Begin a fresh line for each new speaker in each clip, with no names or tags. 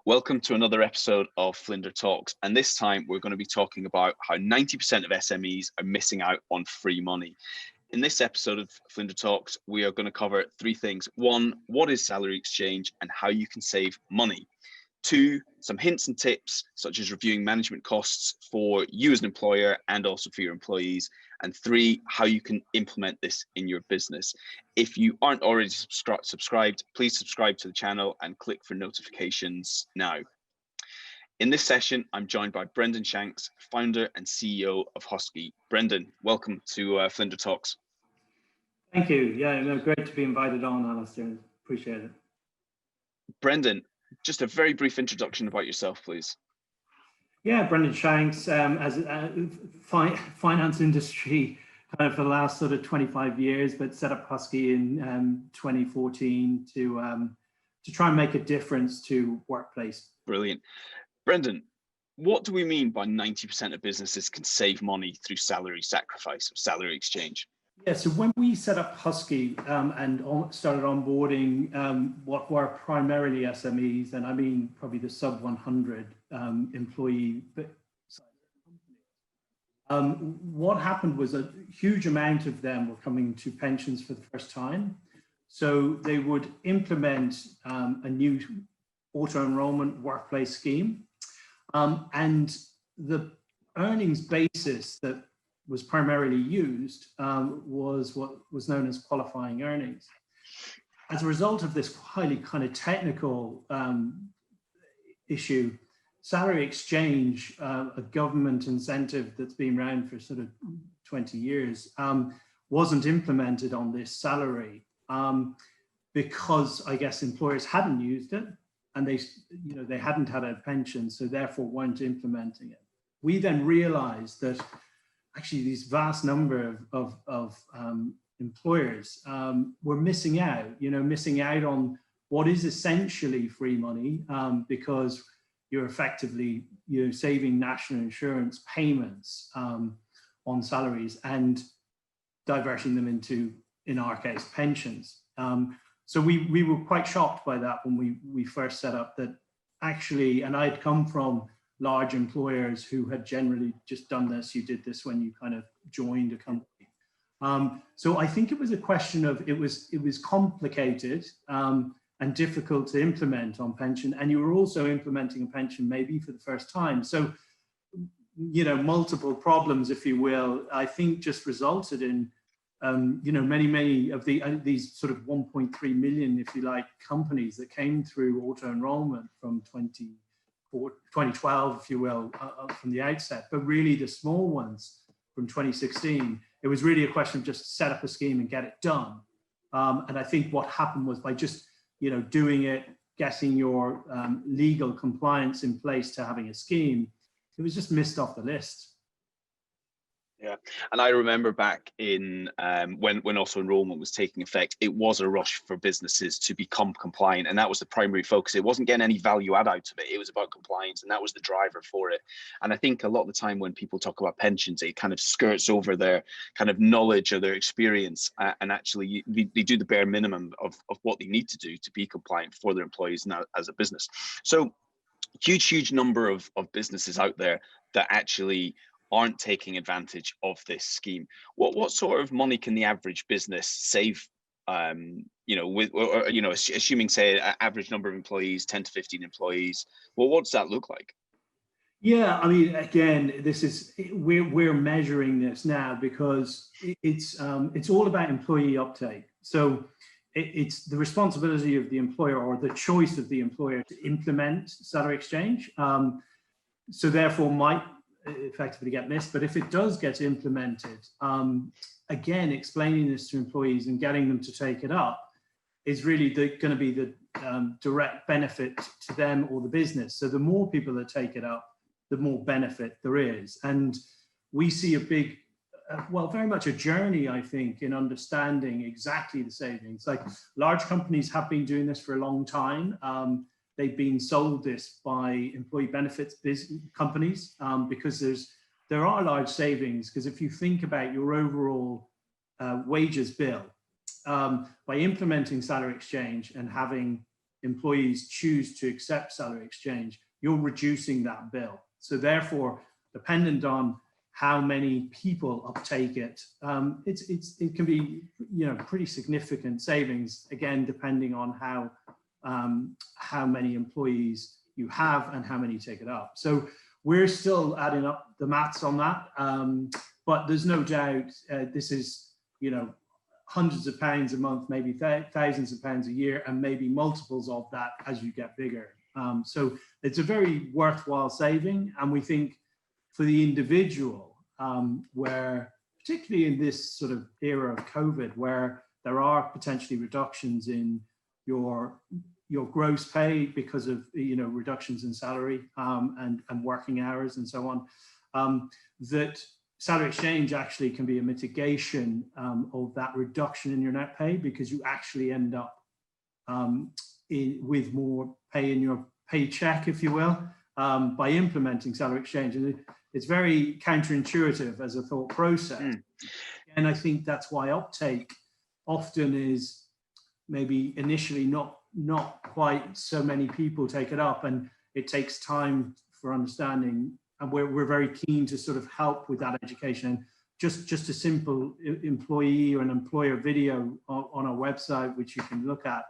Welcome to another episode of flinderTalks, and this time we're going to be talking about how 90% of SMEs are missing out on free money. In this episode of flinderTalks, we are going to cover three things. One, what is salary exchange and how you can save money. Two, some hints and tips, such as reviewing management costs for you as an employer and also for your employees. And three, how you can implement this in your business. If you aren't already subscribed, please subscribe to the channel and click for notifications now. In this session, I'm joined by Brendan Shanks, founder and CEO of Husky. Brendan, welcome to flinderTalks.
Thank you. Yeah, no, great to be invited on, Alastair. Appreciate it.
Brendan, just a very brief introduction about yourself, please.
Yeah, Brendan Shanks, as a finance industry kind of for the last sort of 25 years, but set up Husky in 2014 to try and make a difference to workplace.
Brilliant. Brendan, what do we mean by 90% of businesses can save money through salary sacrifice or salary exchange?
Yeah, so when we set up Husky and started onboarding what were primarily SMEs, and I mean probably the sub 100 employee what happened was a huge amount of them were coming to pensions for the first time. So they would implement a new auto-enrollment workplace scheme. And the earnings basis that was primarily used was what was known as qualifying earnings. As a result of this highly kind of technical issue, salary exchange, a government incentive that's been around for sort of 20 years, wasn't implemented on this salary because I guess employers hadn't used it and they hadn't had a pension, so therefore weren't implementing it. We then realized that actually these vast number of employers were missing out on what is essentially free money because you're effectively saving national insurance payments on salaries and diverting them into, in our case, pensions. So we were quite shocked by that when we first set up that actually, and I'd come from large employers who had generally just done this. You did this when you kind of joined a company. So I think it was a question of, it was complicated and difficult to implement on pension. And you were also implementing a pension maybe for the first time. So, multiple problems, if you will, I think just resulted in, many of these sort of 1.3 million, if you like, companies that came through auto-enrollment from 2012, if you will, from the outset, but really the small ones from 2016, it was really a question of just set up a scheme and get it done. And I think what happened was by just, doing it, getting your legal compliance in place to having a scheme, it was just missed off the list.
Yeah, and I remember back in when also enrollment was taking effect, it was a rush for businesses to become compliant, and that was the primary focus. It wasn't getting any value add out of it. It was about compliance, and that was the driver for it. And I think a lot of the time when people talk about pensions, it kind of skirts over their kind of knowledge or their experience, and actually they do the bare minimum of what they need to do to be compliant for their employees now as a business. So huge number of businesses out there that actually aren't taking advantage of this scheme. What sort of money can the average business save? Assuming say an average number of employees, 10 to 15 employees. Well, what does that look like?
Yeah, I mean, again, this is we're measuring this now because it's all about employee uptake. So it's the responsibility of the employer or the choice of the employer to implement salary exchange. So therefore, might effectively get missed, but if it does get implemented, again, explaining this to employees and getting them to take it up is really going to be the direct benefit to them or the business. So the more people that take it up, the more benefit there is. And we see a big, very much a journey, I think, in understanding exactly the savings. Like large companies have been doing this for a long time. They've been sold this by employee benefits companies because there are large savings. Because if you think about your overall wages bill, by implementing salary exchange and having employees choose to accept salary exchange, you're reducing that bill. So therefore, dependent on how many people uptake it, it can be, you know, pretty significant savings, again, depending on how many employees you have and how many take it up. So we're still adding up the maths on that, but there's no doubt this is, you know, hundreds of pounds a month, maybe thousands of pounds a year, and maybe multiples of that as you get bigger. So it's a very worthwhile saving, and we think for the individual, where particularly in this sort of era of COVID, where there are potentially reductions in your gross pay because of, you know, reductions in salary and working hours and so on, that salary exchange actually can be a mitigation of that reduction in your net pay, because you actually end up with more pay in your paycheck, if you will, by implementing salary exchange. And it's very counterintuitive as a thought process. And I think that's why uptake often is maybe initially not quite so many people take it up, and it takes time for understanding. And we're very keen to sort of help with that education. Just a simple employee or an employer video on our website, which you can look at,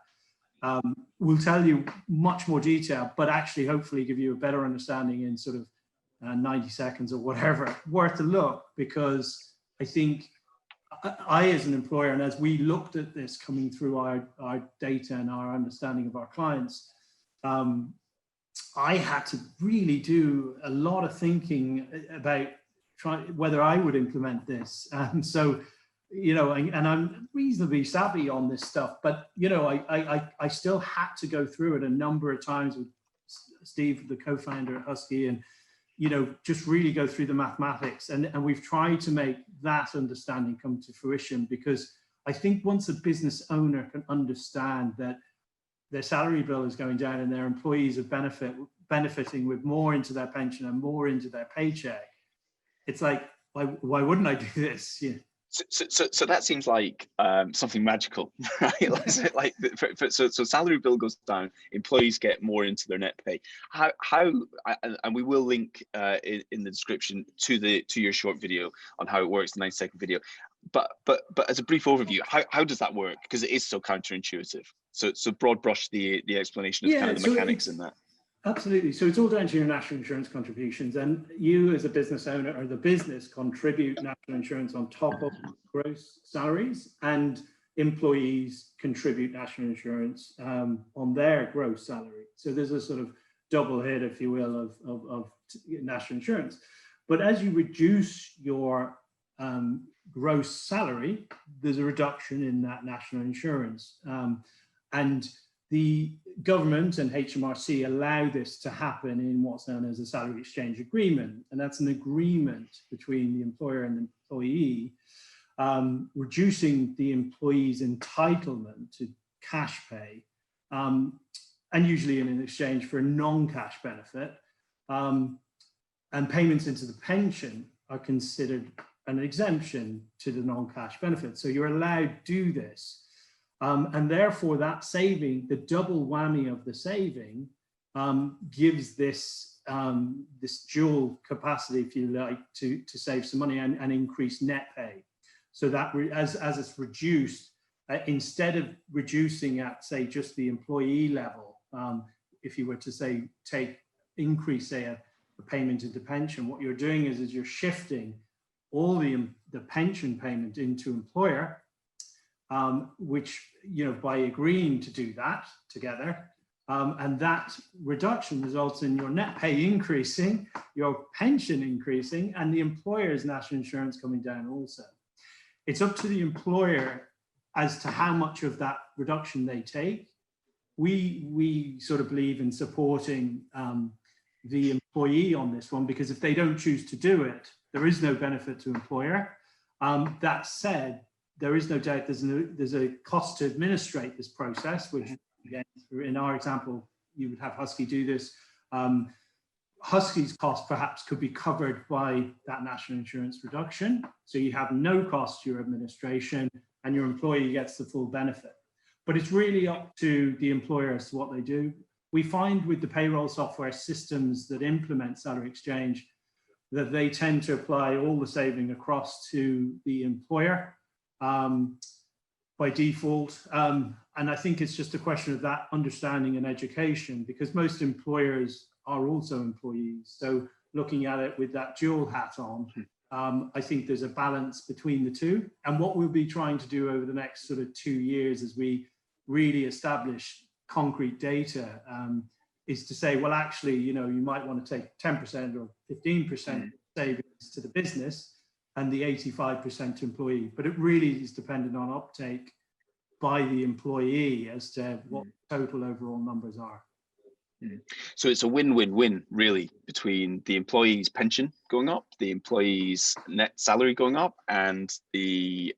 will tell you much more detail, but actually hopefully give you a better understanding in sort of 90 seconds or whatever. Worth a look, because I think I, as an employer, and as we looked at this coming through our data and our understanding of our clients, I had to really do a lot of thinking about whether I would implement this. So, you know, and I'm reasonably savvy on this stuff, but, you know, I still had to go through it a number of times with Steve, the co-founder at Husky, and, you know, just really go through the mathematics. And we've tried to make that understanding come to fruition, because I think once a business owner can understand that their salary bill is going down and their employees are benefiting with more into their pension and more into their paycheck, it's like, why wouldn't I do this? Yeah.
So that seems like something magical, right? Like so salary bill goes down, employees get more into their net pay. How and we will link in the description to your short video on how it works, the 9-second video. But as a brief overview, how does that work? Because it is so counterintuitive. So broad brush the explanation of kind of the mechanics in that.
Absolutely. So it's all down to your national insurance contributions, and you as a business owner or the business contribute national insurance on top of gross salaries, and employees contribute national insurance on their gross salary. So there's a sort of double hit, if you will, of national insurance. But as you reduce your gross salary, there's a reduction in that national insurance. And the government and HMRC allow this to happen in what's known as a salary exchange agreement. And that's an agreement between the employer and the employee, reducing the employee's entitlement to cash pay, and usually in exchange for a non-cash benefit. And payments into the pension are considered an exemption to the non-cash benefit. So you're allowed to do this. And therefore that saving, the double whammy of the saving, gives this this dual capacity, if you like, to save some money and increase net pay. So that as it's reduced, instead of reducing at, say, just the employee level, if you were to say increase, say, a payment into pension, what you're doing is you're shifting all the pension payment into employer, which, you know, by agreeing to do that together, and that reduction results in your net pay increasing, your pension increasing, and the employer's national insurance coming down also. It's up to the employer as to how much of that reduction they take. We sort of believe in supporting the employee on this one, because if they don't choose to do it, there is no benefit to employer. That said, there is no doubt there's a cost to administrate this process, which, again, in our example, you would have Husky do this. Husky's cost perhaps could be covered by that national insurance reduction. So you have no cost to your administration and your employee gets the full benefit. but it's really up to the employer as to what they do. We find with the payroll software systems that implement salary exchange that they tend to apply all the saving across to the employer by default. And I think it's just a question of that understanding and education, because most employers are also employees. So looking at it with that dual hat on, I think there's a balance between the two. And what we'll be trying to do over the next sort of 2 years as we really establish concrete data is to say, well, actually, you might want to take 10% or 15% savings to the business and the 85% to employee. But it really is dependent on uptake by the employee as to what total overall numbers are.
So it's a win-win-win, really, between the employee's pension going up, the employee's net salary going up, and the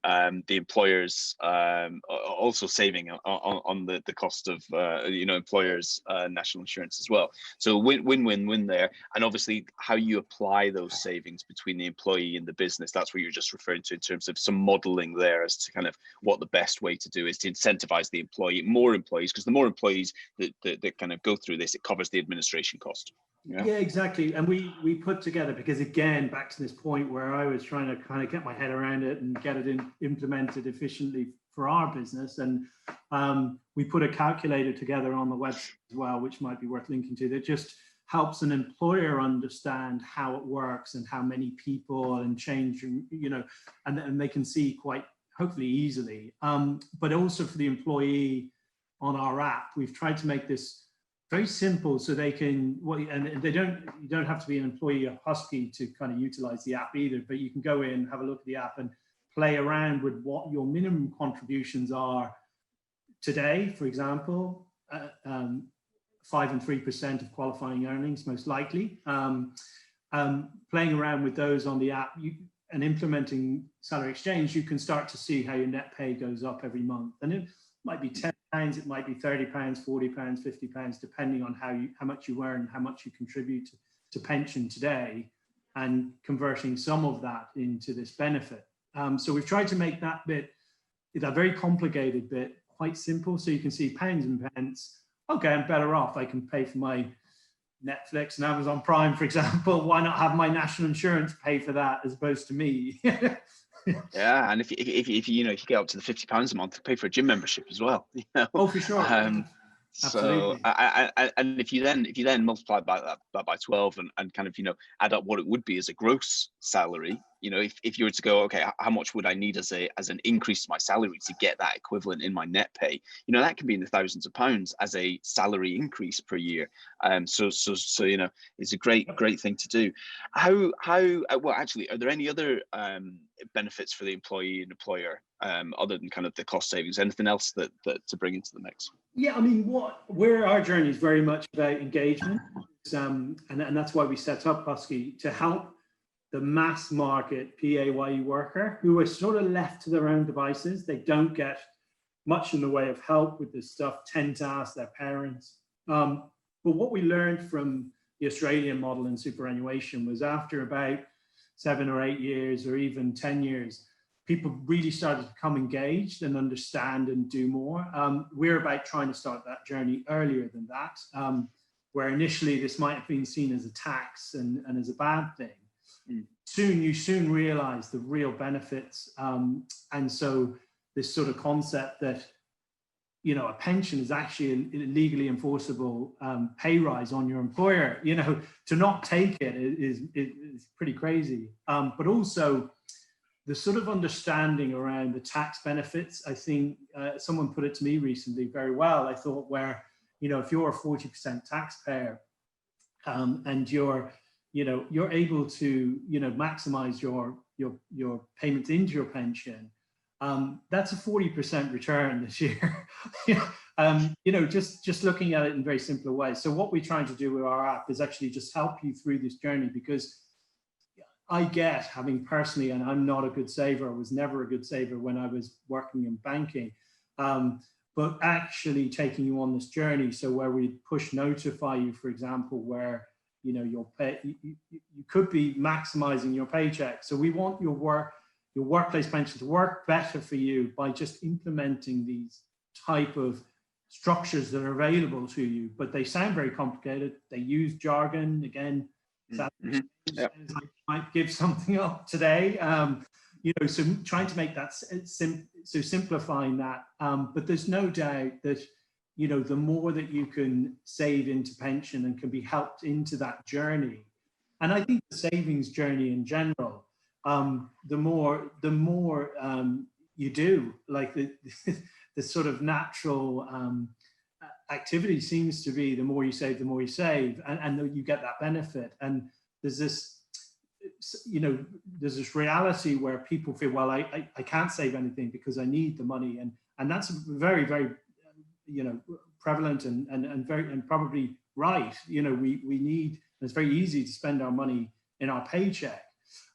employer's also saving on the cost of employers' national insurance as well. So win-win-win there. And obviously, how you apply those savings between the employee and the business, that's what you're just referring to in terms of some modeling there as to kind of what the best way to do is to incentivize the employee, more employees, because the more employees that kind of go through this, it covers the administration cost.
Yeah, exactly. And we put together, because again, back to this point where I was trying to kind of get my head around it and get it implemented efficiently for our business. And we put a calculator together on the website as well, which might be worth linking to, that just helps an employer understand how it works and how many people and change, and they can see quite hopefully easily. But also for the employee on our app, we've tried to make this very simple so they can, and you don't have to be an employee of Husky to kind of utilize the app either, but you can go in, have a look at the app and play around with what your minimum contributions are today, for example, 5 and 3% of qualifying earnings, most likely. Playing around with those on the app and implementing salary exchange, you can start to see how your net pay goes up every month. And it might be £10, it might be £30, £40, £50, depending on how much you earn, how much you contribute to pension today, and converting some of that into this benefit. So we've tried to make that very complicated bit, quite simple. So you can see pounds and pence. Okay, I'm better off. I can pay for my Netflix and Amazon Prime, for example. Why not have my national insurance pay for that as opposed to me?
Yeah, and if you get up to the £50 a month, pay for a gym membership as well.
Oh, for sure.
So, and if you then multiply that by 12 and kind of add up what it would be as a gross salary, if you were to go, okay, how much would I need as an increase to my salary to get that equivalent in my net pay? That can be in the thousands of pounds as a salary increase per year. So it's a great thing to do. Well, actually, are there any other benefits for the employee and employer other than kind of the cost savings? Anything else that to bring into the mix?
Yeah, I mean, where our journey is very much about engagement, and that's why we set up Husky, to help the mass market PAYE worker who are sort of left to their own devices. They don't get much in the way of help with this stuff, tend to ask their parents. But what we learned from the Australian model in superannuation was after about 7 or 8 years or even 10 years, people really started to become engaged and understand and do more. We're about trying to start that journey earlier than that, where initially this might have been seen as a tax and as a bad thing. You soon realize the real benefits. And so this sort of concept that, a pension is actually a legally enforceable pay rise on your employer, to not take it is pretty crazy. But also, the sort of understanding around the tax benefits, I think someone put it to me recently very well. I thought where, if you're a 40% taxpayer and you're able to, maximize your payments into your pension, that's a 40% return this year. Just looking at it in very simple ways. So what we're trying to do with our app is actually just help you through this journey, because I get, having personally, and I'm not a good saver, I was never a good saver when I was working in banking, but actually taking you on this journey. So where we push notify you, for example, where you could be maximizing your paycheck. So we want your workplace pension to work better for you by just implementing these type of structures that are available to you, but they sound very complicated. They use jargon. Again, that
Yep.
sounds like you might give something up today. So trying to make that simplifying that. But there's no doubt that, the more that you can save into pension and can be helped into that journey. And I think the savings journey in general, the more you do, like the sort of natural activity seems to be the more you save, and you get that benefit. And there's this, there's this reality where people feel, well, I can't save anything because I need the money, and that's very, very, prevalent and probably right. We need. It's very easy to spend our money in our paycheck,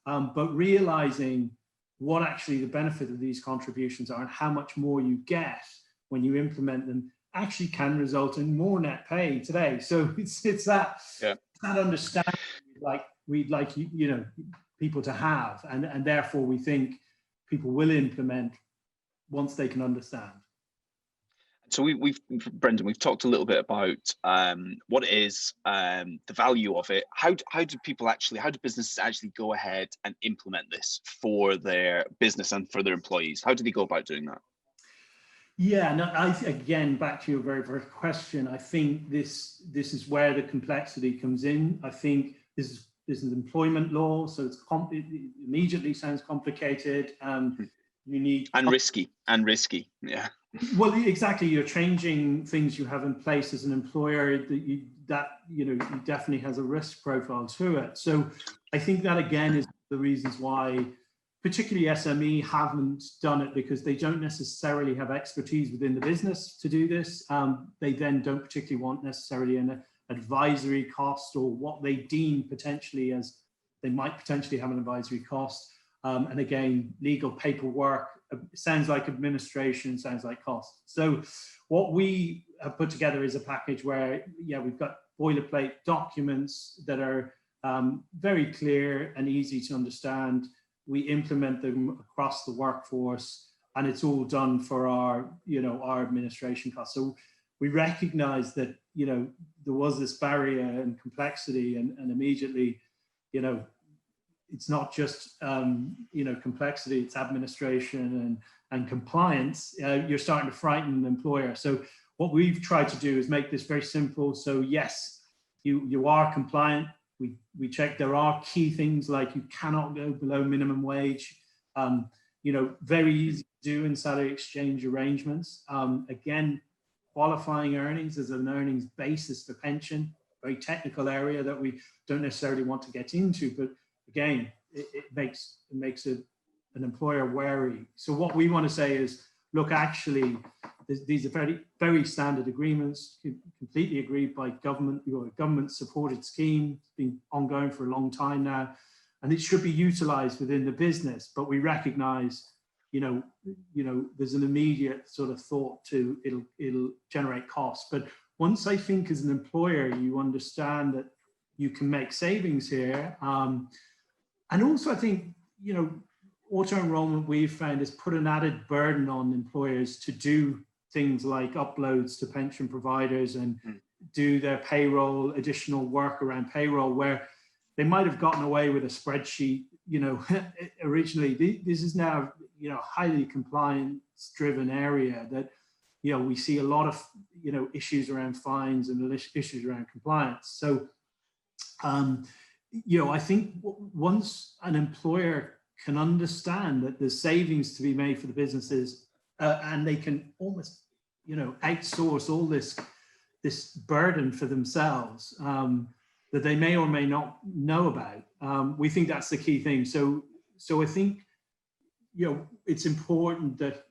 but realizing what actually the benefit of these contributions are and how much more you get when you implement them actually can result in more net pay today. So it's that understanding we'd like people to have, and therefore we think people will implement once they can understand.
So Brendan, we've talked a little bit about what it is, the value of it. How do businesses actually go ahead and implement this for their business and for their employees? How do they go about doing that?
Yeah, no, again, back to your very first question, I think this is where the complexity comes in. I think this is employment law, so it immediately sounds complicated. You need
risky, yeah.
Well, exactly. You're changing things you have in place as an employer that definitely has a risk profile to it. So I think that again is the reasons why particularly SME haven't done it, because they don't necessarily have expertise within the business to do this. They then don't particularly want necessarily an advisory cost, or what they deem potentially as they might potentially have an advisory cost. And again, legal paperwork, sounds like administration, sounds like cost. So what we have put together is a package where, we've got boilerplate documents that are very clear and easy to understand. We implement them across the workforce, and it's all done for our administration costs. So we recognize that, there was this barrier and complexity, and immediately, it's not just complexity, it's administration and compliance. You're starting to frighten an employer. So what we've tried to do is make this very simple. So yes, you are compliant. We check there are key things like you cannot go below minimum wage. Very easy to do in salary exchange arrangements. Again, qualifying earnings as an earnings basis for pension, very technical area that we don't necessarily want to get into, but again, it makes an employer wary. So what we want to say is, look, actually, these are very, very standard agreements, completely agreed by government. You've got a government-supported scheme, it's been ongoing for a long time now, and it should be utilised within the business. But we recognise, there's an immediate sort of thought to it'll generate costs. But once I think as an employer, you understand that you can make savings here. And also I think, auto-enrollment we've found has put an added burden on employers to do things like uploads to pension providers and do their payroll, additional work around payroll, where they might have gotten away with a spreadsheet, originally. This is now, highly compliance-driven area that, we see a lot of, issues around fines and issues around compliance. So, I think once an employer can understand that there's savings to be made for the businesses, and they can almost, outsource all this burden for themselves that they may or may not know about. We think that's the key thing. So I think, it's important that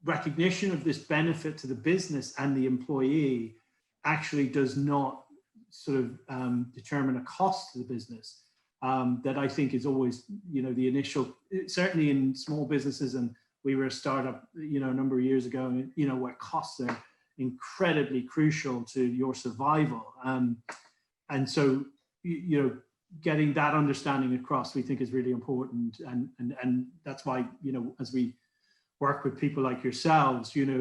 recognition of this benefit to the business and the employee actually does not sort of determine a cost to the business. That I think is always, the initial, certainly in small businesses, and we were a startup, a number of years ago, where costs are incredibly crucial to your survival. And so, getting that understanding across, we think is really important. And that's why, as we work with people like yourselves, you know,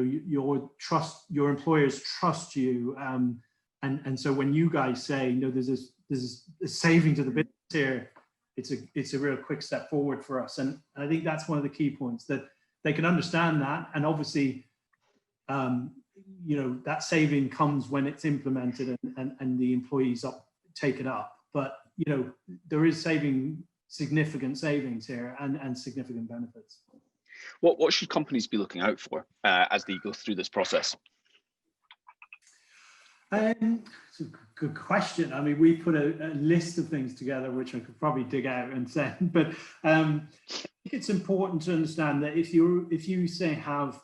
your employers trust you. And so when you guys say, you know, there's a saving to the business here, it's a real quick step forward for us. And I think that's one of the key points, that they can understand that. And obviously, you know, that saving comes when it's implemented and the employees take it up. But, you know, there is significant savings here and significant benefits.
What should companies be looking out for as they go through this process?
It's a good question. I mean, we put a list of things together, which I could probably dig out and send, but I think it's important to understand that if you say have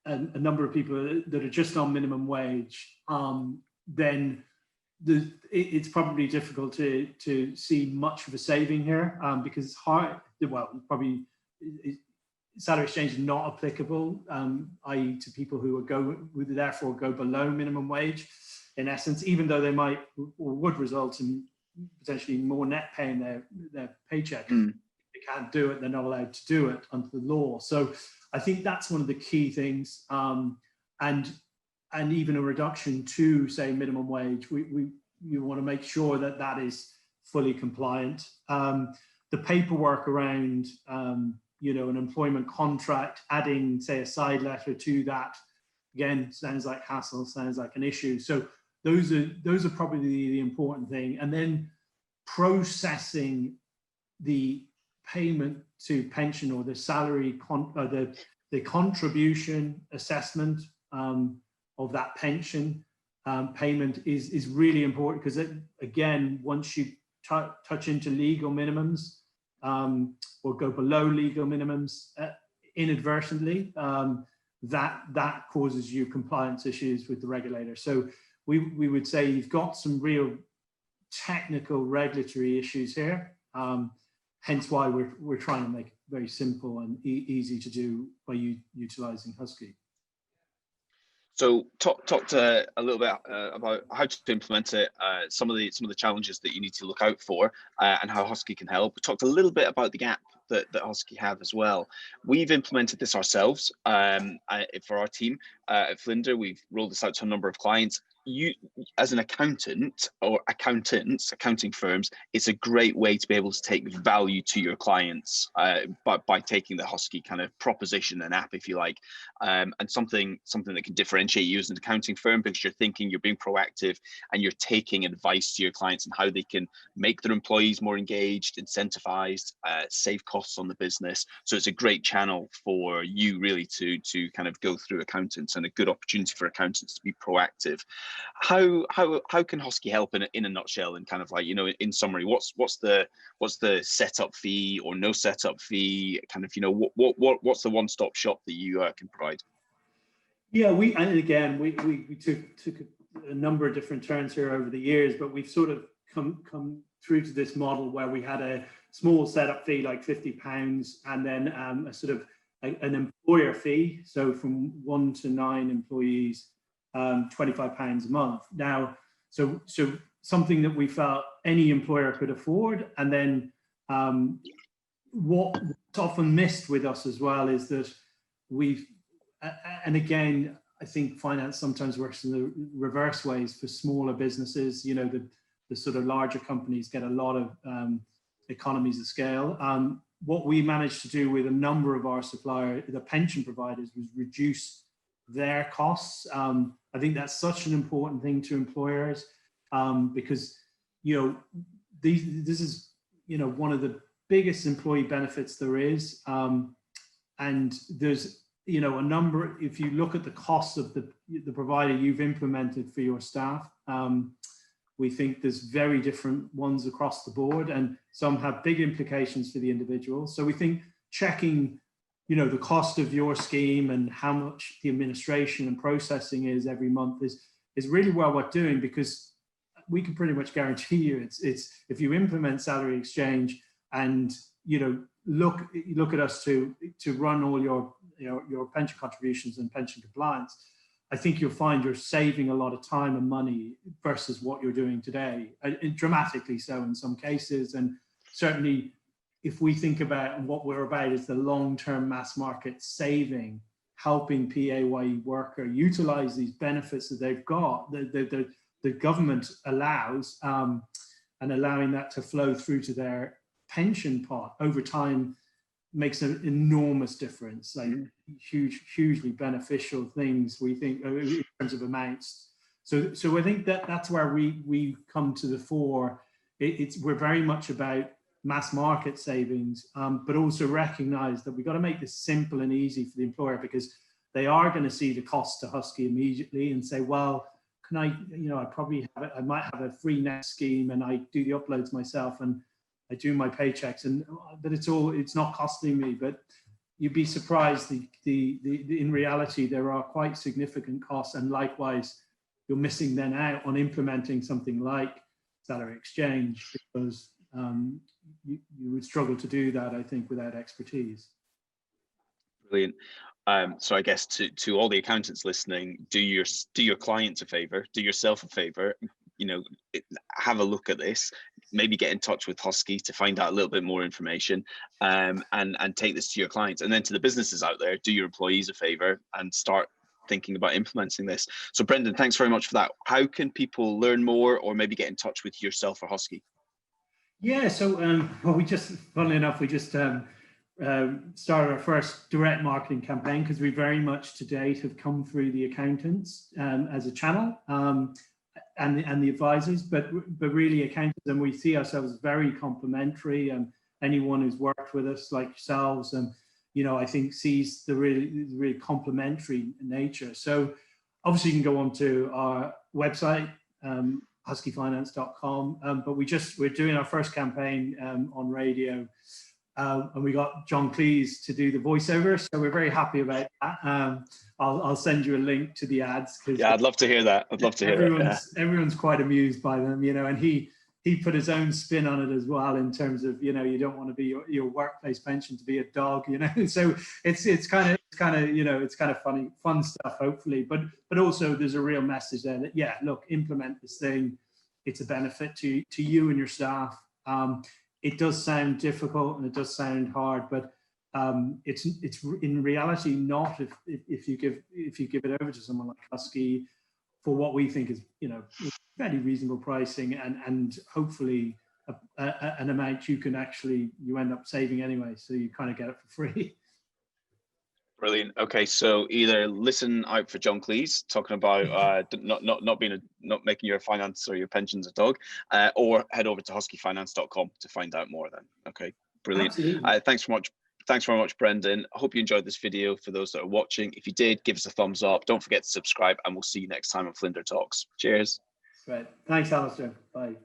a number of people that are just on minimum wage, then it's probably difficult to see much of a saving here, because it's hard. Well, probably salary exchange is not applicable, i.e. to people who therefore go below minimum wage, in essence, even though they might or would result in potentially more net pay in their paycheck. They can't do it, they're not allowed to do it under the law. So I think that's one of the key things, and even a reduction to, say, minimum wage, you want to make sure that is fully compliant. The paperwork around you know, an employment contract, adding, say, a side letter to that, again, sounds like hassle, sounds like an issue. So those are probably the important thing. And then processing the payment to pension, or the salary, the contribution assessment of that pension payment is really important, because again, once you touch into legal minimums, or go below legal minimums inadvertently, that causes you compliance issues with the regulator. So we would say you've got some real technical regulatory issues here, hence why we're trying to make it very simple and easy to do by utilizing Husky.
So talk a little bit about how to implement it, some of the challenges that you need to look out for, and how Husky can help. We talked a little bit about the gap that Husky have as well. We've implemented this ourselves for our team at Flinder. We've rolled this out to a number of clients. You, as an accountant or accountants, accounting firms, it's a great way to be able to take value to your clients by taking the Husky kind of proposition and app, if you like, and something that can differentiate you as an accounting firm, because you're thinking, you're being proactive, and you're taking advice to your clients on how they can make their employees more engaged, incentivized, save costs on the business. So it's a great channel for you really to kind of go through accountants, and a good opportunity for accountants to be proactive. How can Husky help in a nutshell, and kind of like, you know, in summary, what's the setup fee or no setup fee, kind of, you know, what's the one-stop shop that you can provide?
Yeah, we took a number of different turns here over the years, but we've sort of come through to this model where we had a small setup fee, like £50, and then a sort of an employer fee, so from 1 to 9 employees, £25 a month. Now, so something that we felt any employer could afford. And then what's often missed with us as well is that and again, I think finance sometimes works in the reverse ways for smaller businesses. You know, the sort of larger companies get a lot of economies of scale. What we managed to do with a number of our the pension providers, was reduce their costs. I think that's such an important thing to employers, because, you know, this is, you know, one of the biggest employee benefits there is. And there's, you know, a number, if you look at the costs of the provider you've implemented for your staff, we think there's very different ones across the board, and some have big implications for the individual. So we think checking, you know, the cost of your scheme and how much the administration and processing is every month is really well worth doing, because we can pretty much guarantee you it's if you implement salary exchange and, you know, look at us to run all your pension contributions and pension compliance, I think you'll find you're saving a lot of time and money versus what you're doing today, dramatically so in some cases, and certainly if we think about what we're about is the long-term mass market saving, helping PAYE worker utilize these benefits that they've got, the government allows, and allowing that to flow through to their pension pot over time makes an enormous difference, like hugely beneficial things, we think, in terms of amounts. So I think that's where we come to the fore. We're very much about mass market savings, but also recognize that we've got to make this simple and easy for the employer, because they are going to see the cost to Husky immediately and say, well, can I, I might have a free net scheme and I do the uploads myself and I do my paychecks, but it's not costing me. But you'd be surprised, in reality, there are quite significant costs, and likewise, you're missing then out on implementing something like salary exchange, because you would struggle to do that, I think, without expertise.
Brilliant. So I guess to all the accountants listening, do your clients a favor, do yourself a favor, have a look at this, maybe get in touch with Husky to find out a little bit more information, and take this to your clients. And then to the businesses out there, do your employees a favor and start thinking about implementing this. So Brendan, thanks very much for that. How can people learn more or maybe get in touch with yourself or Husky?
Yeah, so well, funnily enough, we just started our first direct marketing campaign, because we very much to date have come through the accountants as a channel, and the advisors, but really accountants, and we see ourselves very complementary, and anyone who's worked with us like yourselves, and I think sees the really complementary nature. So obviously you can go onto our website, huskyfinance.com, but we're doing our first campaign on radio, and we got John Cleese to do the voiceover, so we're very happy about that. I'll send you a link to the ads, because
yeah, I'd love to hear that. I'd love to hear it. Yeah.
Everyone's quite amused by them, and he put his own spin on it as well, in terms of you don't want to be your workplace pension to be a dog, so it's kind of funny, fun stuff, hopefully, but also there's a real message there that, yeah, look, implement this thing, it's a benefit to you and your staff. It does sound difficult and it does sound hard, but it's in reality not, if you give it over to someone like Husky for what we think is fairly reasonable pricing, and hopefully an amount you end up saving anyway, so you kind of get it for free.
Brilliant. Okay, so either listen out for John Cleese talking about not making your finance or your pensions a dog, or head over to huskyfinance.com to find out more. Then, okay, brilliant. Thanks very much, Brendan. I hope you enjoyed this video. For those that are watching, if you did, give us a thumbs up. Don't forget to subscribe, and we'll see you next time on flinderTalks. Cheers.
Right. Thanks, Alastair. Bye.